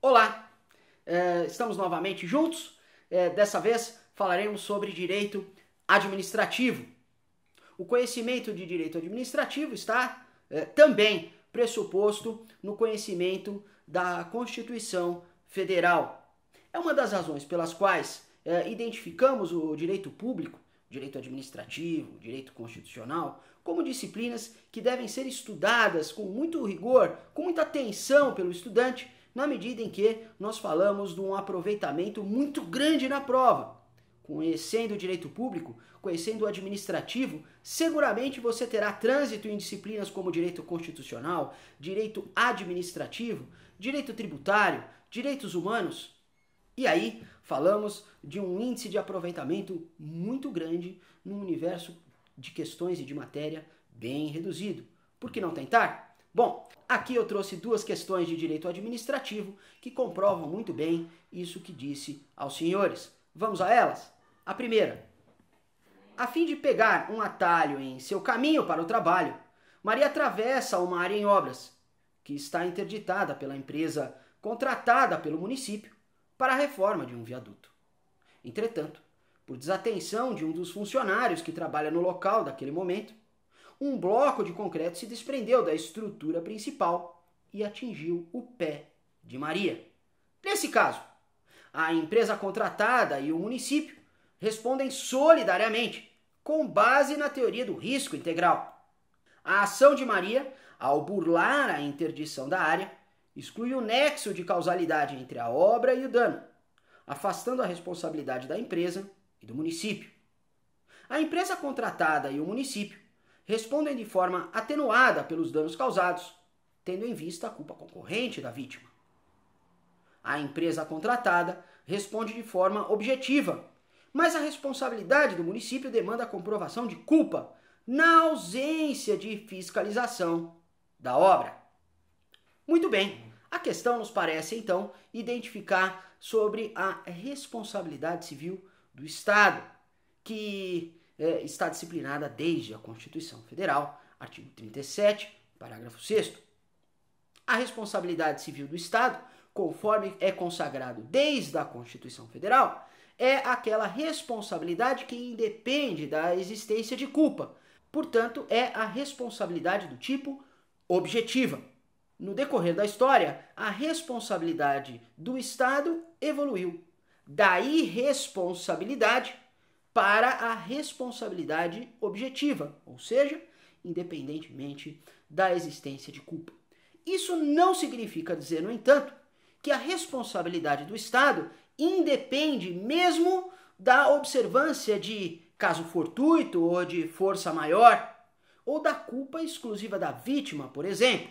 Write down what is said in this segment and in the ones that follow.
Olá, estamos novamente juntos. Dessa vez falaremos sobre direito administrativo. O conhecimento de direito administrativo está também pressuposto no conhecimento da Constituição Federal. É uma das razões pelas quais identificamos o direito público, direito administrativo, direito constitucional, como disciplinas que devem ser estudadas com muito rigor, com muita atenção pelo estudante, na medida em que nós falamos de um aproveitamento muito grande na prova. Conhecendo o direito público, conhecendo o administrativo, seguramente você terá trânsito em disciplinas como direito constitucional, direito administrativo, direito tributário, direitos humanos. E aí falamos de um índice de aproveitamento muito grande num universo de questões e de matéria bem reduzido. Por que não tentar? Bom, aqui eu trouxe duas questões de direito administrativo que comprovam muito bem isso que disse aos senhores. Vamos a elas? A primeira. A fim de pegar um atalho em seu caminho para o trabalho, Maria atravessa uma área em obras, que está interditada pela empresa contratada pelo município para a reforma de um viaduto. Entretanto, por desatenção de um dos funcionários que trabalha no local daquele momento, um bloco de concreto se desprendeu da estrutura principal e atingiu o pé de Maria. Nesse caso, a empresa contratada e o município respondem solidariamente, com base na teoria do risco integral. A ação de Maria, ao burlar a interdição da área, exclui o nexo de causalidade entre a obra e o dano, afastando a responsabilidade da empresa e do município. A empresa contratada e o município respondem de forma atenuada pelos danos causados, tendo em vista a culpa concorrente da vítima. A empresa contratada responde de forma objetiva, mas a responsabilidade do município demanda a comprovação de culpa na ausência de fiscalização da obra. Muito bem, a questão nos parece, então, identificar sobre a responsabilidade civil do Estado, que está disciplinada desde a Constituição Federal, artigo 37, parágrafo 6º. A responsabilidade civil do Estado, conforme é consagrado desde a Constituição Federal, é aquela responsabilidade que independe da existência de culpa. Portanto, é a responsabilidade do tipo objetiva. No decorrer da história, a responsabilidade do Estado evoluiu da irresponsabilidade para a responsabilidade objetiva, ou seja, independentemente da existência de culpa. Isso não significa dizer, no entanto, que a responsabilidade do Estado independe mesmo da observância de caso fortuito ou de força maior, ou da culpa exclusiva da vítima, por exemplo.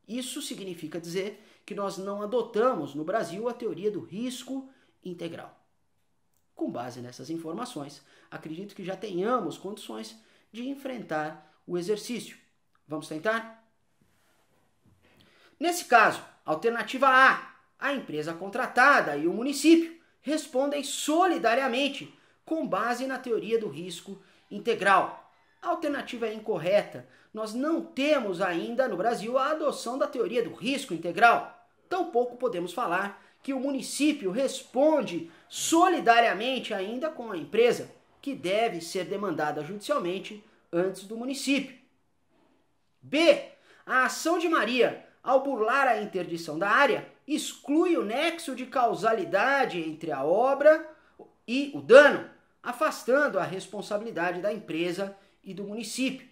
Isso significa dizer que nós não adotamos no Brasil a teoria do risco integral. Com base nessas informações, acredito que já tenhamos condições de enfrentar o exercício. Vamos tentar? Nesse caso, alternativa a empresa contratada e o município respondem solidariamente com base na teoria do risco integral. A alternativa é incorreta. Nós não temos ainda no Brasil a adoção da teoria do risco integral. Tampouco podemos falar que o município responde solidariamente ainda com a empresa, que deve ser demandada judicialmente antes do município. B. A ação de Maria, ao burlar a interdição da área, exclui o nexo de causalidade entre a obra e o dano, afastando a responsabilidade da empresa e do município.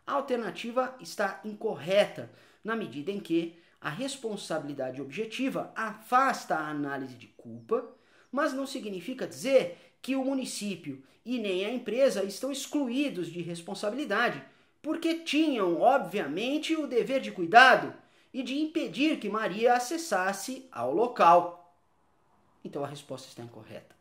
A alternativa está incorreta, na medida em que a responsabilidade objetiva afasta a análise de culpa, mas não significa dizer que o município e nem a empresa estão excluídos de responsabilidade, porque tinham, obviamente, o dever de cuidado e de impedir que Maria acessasse ao local. Então a resposta está incorreta.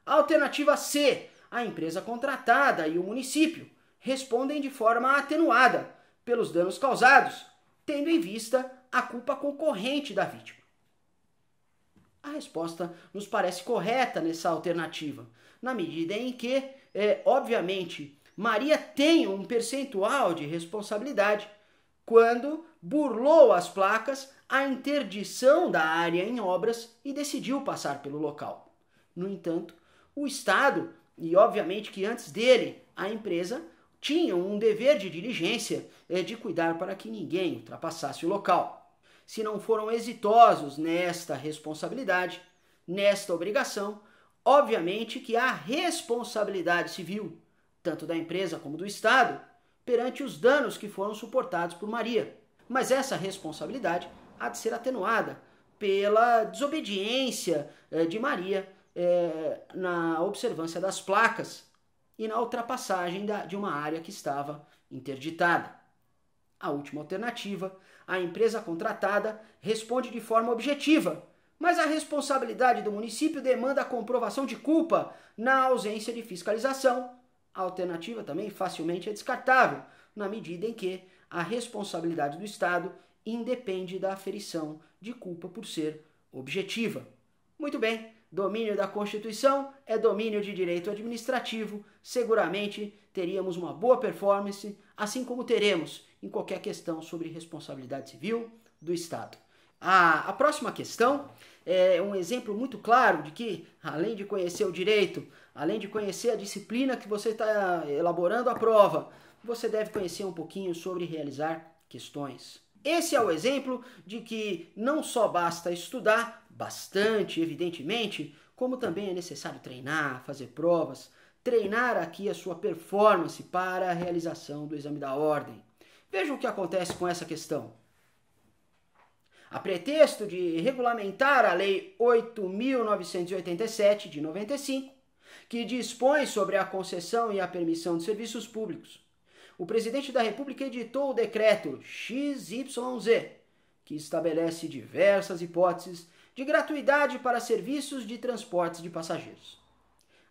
A alternativa C, a empresa contratada e o município respondem de forma atenuada pelos danos causados, tendo em vista a culpa concorrente da vítima. A resposta nos parece correta nessa alternativa, na medida em que, obviamente, Maria tem um percentual de responsabilidade quando burlou as placas a interdição da área em obras e decidiu passar pelo local. No entanto, o Estado, e obviamente que antes dele a empresa, tinham um dever de diligência de cuidar para que ninguém ultrapassasse o local. Se não foram exitosos nesta responsabilidade, nesta obrigação, obviamente que há responsabilidade civil, tanto da empresa como do Estado, perante os danos que foram suportados por Maria. Mas essa responsabilidade há de ser atenuada pela desobediência de Maria na observância das placas e na ultrapassagem de uma área que estava interditada. A última alternativa, a empresa contratada responde de forma objetiva, mas a responsabilidade do município demanda a comprovação de culpa na ausência de fiscalização. A alternativa também facilmente é descartável, na medida em que a responsabilidade do Estado independe da aferição de culpa por ser objetiva. Muito bem, domínio da Constituição é domínio de direito administrativo. Seguramente teríamos uma boa performance, assim como teremos em qualquer questão sobre responsabilidade civil do Estado. A próxima questão é um exemplo muito claro de que, além de conhecer o direito, além de conhecer a disciplina que você está elaborando a prova, você deve conhecer um pouquinho sobre realizar questões. Esse é o exemplo de que não só basta estudar, bastante, evidentemente, como também é necessário treinar, fazer provas, treinar aqui a sua performance para a realização do exame da ordem. Veja o que acontece com essa questão. A pretexto de regulamentar a Lei 8.987, de 95, que dispõe sobre a concessão e a permissão de serviços públicos, o presidente da República editou o decreto XYZ, que estabelece diversas hipóteses de gratuidade para serviços de transportes de passageiros.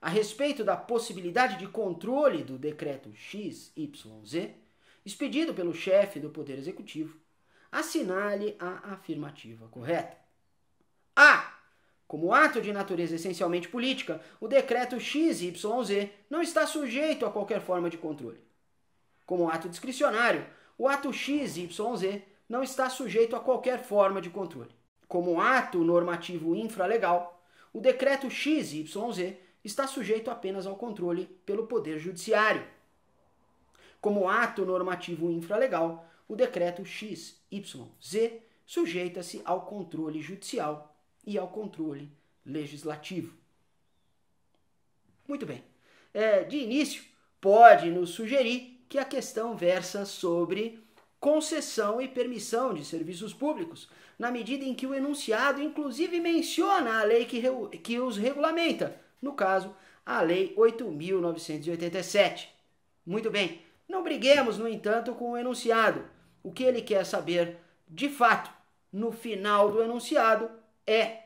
A respeito da possibilidade de controle do decreto XYZ, expedido pelo chefe do Poder Executivo, assinale a afirmativa correta. A. Como ato de natureza essencialmente política, o decreto XYZ não está sujeito a qualquer forma de controle. Como ato discricionário, o ato XYZ não está sujeito a qualquer forma de controle. Como ato normativo infralegal, o decreto XYZ está sujeito apenas ao controle pelo Poder Judiciário. Como ato normativo infralegal, o decreto XYZ sujeita-se ao controle judicial e ao controle legislativo. Muito bem. De início, pode nos sugerir que a questão versa sobre concessão e permissão de serviços públicos, na medida em que o enunciado inclusive menciona a lei que os regulamenta, no caso, a Lei 8.987. Muito bem, não briguemos, no entanto, com o enunciado. O que ele quer saber, de fato, no final do enunciado, é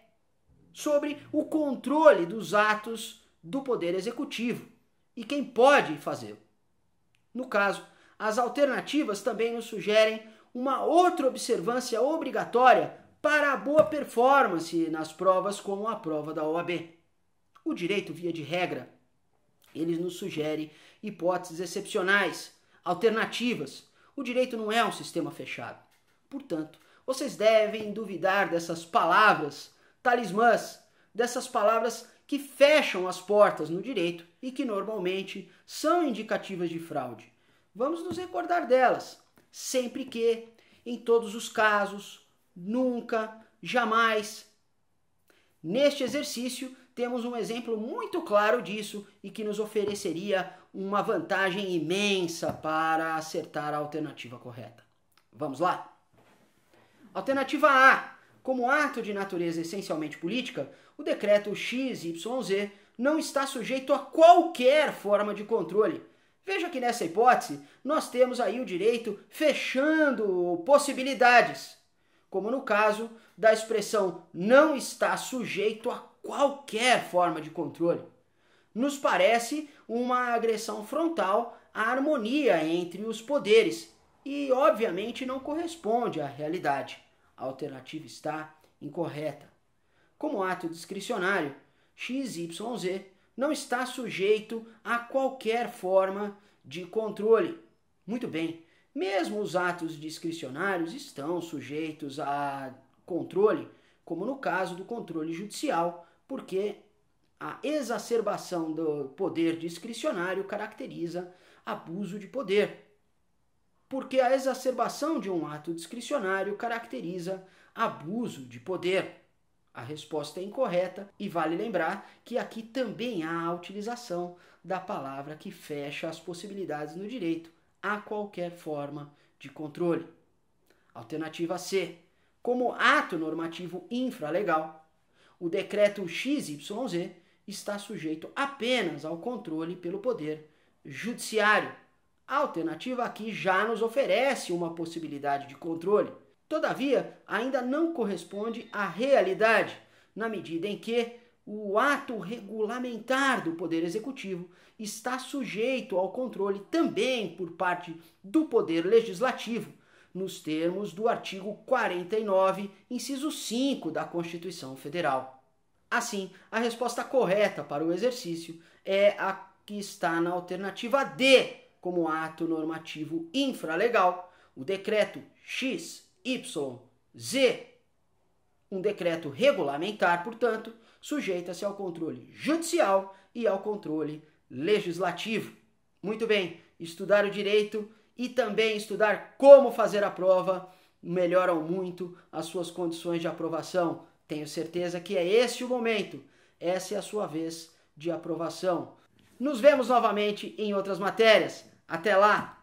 sobre o controle dos atos do Poder Executivo e quem pode fazê-lo. No caso, as alternativas também nos sugerem uma outra observância obrigatória para a boa performance nas provas como a prova da OAB. O direito, via de regra, ele nos sugere hipóteses excepcionais, alternativas. O direito não é um sistema fechado. Portanto, vocês devem duvidar dessas palavras talismãs, dessas palavras que fecham as portas no direito e que normalmente são indicativas de fraude. Vamos nos recordar delas, sempre que, em todos os casos, nunca, jamais. Neste exercício, temos um exemplo muito claro disso e que nos ofereceria uma vantagem imensa para acertar a alternativa correta. Vamos lá? Alternativa A. Como ato de natureza essencialmente política, o decreto XYZ não está sujeito a qualquer forma de controle. Veja que nessa hipótese, nós temos aí o direito fechando possibilidades, como no caso da expressão não está sujeito a qualquer forma de controle. Nos parece uma agressão frontal à harmonia entre os poderes e, obviamente, não corresponde à realidade. A alternativa está incorreta. Como ato discricionário, XYZ não está sujeito a qualquer forma de controle. Muito bem, mesmo os atos discricionários estão sujeitos a controle, como no caso do controle judicial, porque a exacerbação do poder discricionário caracteriza abuso de poder. Porque a exacerbação de um ato discricionário caracteriza abuso de poder. A resposta é incorreta e vale lembrar que aqui também há a utilização da palavra que fecha as possibilidades no direito a qualquer forma de controle. Alternativa C. Como ato normativo infralegal, o decreto XYZ está sujeito apenas ao controle pelo poder judiciário. A alternativa aqui já nos oferece uma possibilidade de controle. Todavia, ainda não corresponde à realidade, na medida em que o ato regulamentar do Poder Executivo está sujeito ao controle também por parte do Poder Legislativo, nos termos do artigo 49, inciso 5 da Constituição Federal. Assim, a resposta correta para o exercício é a que está na alternativa D, como ato normativo infralegal, o decreto XYZ, um decreto regulamentar, portanto, sujeita-se ao controle judicial e ao controle legislativo. Muito bem, estudar o direito e também estudar como fazer a prova melhoram muito as suas condições de aprovação. Tenho certeza que é este o momento, essa é a sua vez de aprovação. Nos vemos novamente em outras matérias. Até lá!